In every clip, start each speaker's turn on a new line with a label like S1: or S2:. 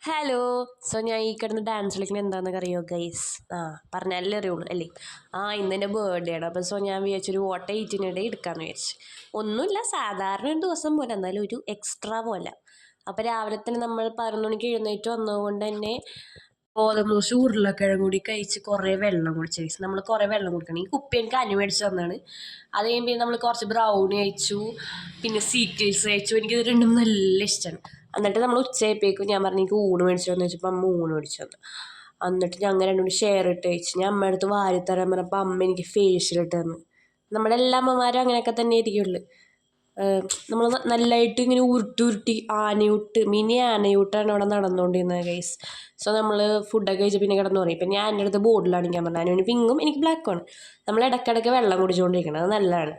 S1: Hello. So ഞാൻ ഈ കിടന്ന് ഡാൻസ് കളിക്കുന്നത് എന്താണെന്നൊക്കെ അറിയോ ഗൈസ്? പറഞ്ഞാലേ അറിയുള്ളൂ അല്ലേ? ഇന്നെൻ്റെ ബർത്ത്ഡേ ആണ്. അപ്പോൾ ഞാൻ വിചാരിച്ചൊരു ഓട്ട ഈറ്റിനിടെ എടുക്കാമെന്ന് വിചാരിച്ചു. ഒന്നുമില്ല, സാധാരണ ഒരു ദിവസം പോലെ, എന്നാലും ഒരു എക്സ്ട്രാ പോലെ. അപ്പോൾ രാവിലെ തന്നെ നമ്മൾ 11 മണിക്ക് എഴുന്നേറ്റ് വന്നതുകൊണ്ട് തന്നെ ഗോതമ്പ് ദോശ ഉരുളക്കിഴങ്ങ് കൂടി കഴിച്ച് കുറേ വെള്ളം കുടിച്ചു കഴിച്ചു. നമ്മൾ കുറേ വെള്ളം കുടിക്കണം. ഈ കുപ്പി എനിക്ക് അനുമേടിച്ച് തന്നാണ്. അത് കഴിയുമ്പോൾ നമ്മൾ കുറച്ച് ബ്രൗണി കഴിച്ചു, പിന്നെ സീക്കിൾസ് കഴിച്ചു. എനിക്കിത് രണ്ടും നല്ല ഇഷ്ടമാണ്. എന്നിട്ട് നമ്മൾ ഉച്ചയായപ്പോഴേക്കും ഞാൻ പറഞ്ഞു എനിക്ക് ഊണ് മേടിച്ചു തന്നു വെച്ചപ്പോൾ അമ്മ ഊണ് മേടിച്ചു തന്നു. എന്നിട്ട് ഞങ്ങൾ രണ്ടും കൂടി ഷെയർ ഇട്ട് കഴിച്ചു. ഞാൻ അമ്മയുടെ അടുത്ത് വാരിത്തരാൻ പറഞ്ഞപ്പോൾ അമ്മ എനിക്ക് ഫേഷ്യൽ ഇട്ട് തന്നു. നമ്മളെല്ലാ അമ്മമാരും അങ്ങനെയൊക്കെ തന്നെ ആയിരിക്കുള്ളൂ. നമ്മൾ നല്ലതായിട്ട് ഇങ്ങനെ ഉരുട്ടി മിനി ആനയൂട്ടാണ് അവിടെ നടന്നുകൊണ്ടിരുന്നത് ഗൈസ്. സോ നമ്മൾ ഫുഡൊക്കെ കഴിച്ച് പിന്നെ കിടന്നു പറയും. ഇപ്പം ഞാൻ എൻ്റെ അടുത്ത് ബോർഡിലാണിക്കാൻ പറഞ്ഞത്. അതിന് പിങ്കും എനിക്ക് ബ്ലാക്കുമാണ്. നമ്മൾ ഇടയ്ക്കിടയ്ക്ക് വെള്ളം കുടിച്ചുകൊണ്ടിരിക്കണം, അത് നല്ലതാണ്.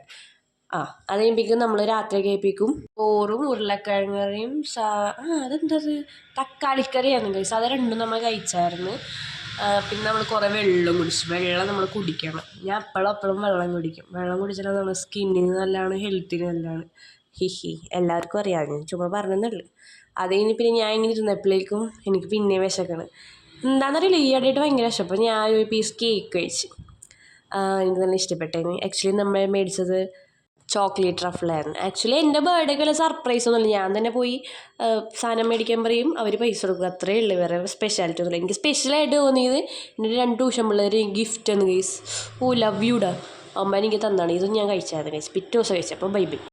S1: അത് കഴിയുമ്പോഴേക്കും നമ്മൾ രാത്രി കഴിപ്പിക്കും ചോറും ഉരുളക്കിഴങ്ങറിയും അതെന്തത് തക്കാളിക്കറിയായിരുന്നു ഗൈസ്. അത് രണ്ടും നമ്മൾ കഴിച്ചായിരുന്നു. പിന്നെ നമ്മൾ കുറേ വെള്ളം കുടിച്ചു. വെള്ളം നമ്മൾ കുടിക്കണം. ഞാൻ എപ്പോഴും വെള്ളം കുടിക്കും. വെള്ളം കുടിച്ചാൽ നമ്മൾ സ്കിന്നിന് നല്ലതാണ്, ഹെൽത്തിന് നല്ലതാണ്. എല്ലാവർക്കും അറിയാം, ഞാൻ ചുമ്മാ പറഞ്ഞെന്നുള്ളൂ. അത് കഴിഞ്ഞ് പിന്നെ ഞാൻ ഇങ്ങനെ ഇരുന്നപ്പോഴേക്കും എനിക്ക് പിന്നെ വിശക്കണം. എന്താണെന്നറിയില്ല, ഈ ഇടയായിട്ട് ഭയങ്കര വിശപ്പ്. അപ്പോൾ ഞാൻ ഒരു പീസ് കേക്ക് കഴിച്ചു. എനിക്ക് നല്ല ഇഷ്ടപ്പെട്ടു. ആക്ച്വലി നമ്മൾ മേടിച്ചത് ചോക്ലേറ്റ് റഫിളായിരുന്നു. ആക്ച്വലി എൻ്റെ ബർത്ത്ഡേക്കുള്ള സർപ്രൈസ് ഒന്നുമില്ല, ഞാൻ തന്നെ പോയി സാധനം മേടിക്കാൻ പറയും, അവർ പൈസ കൊടുക്കും, അത്രയേ ഉള്ളൂ. വേറെ സ്പെഷ്യാലിറ്റി ഒന്നുമില്ല. എനിക്ക് സ്പെഷ്യലായിട്ട് തോന്നിയത് എൻ്റെ 2 ട്യൂഷൻ പിള്ളേർ ഗിഫ്റ്റ് ആണ് ഗൈസ്. ലവ് യൂടാ അമ്മ എനിക്ക് തന്നാണ്. ഇതും ഞാൻ കഴിച്ചായിരുന്നു ഗൈസ്. പിറ്റേ ദിവസം കഴിച്ചു. അപ്പോൾ ബൈ.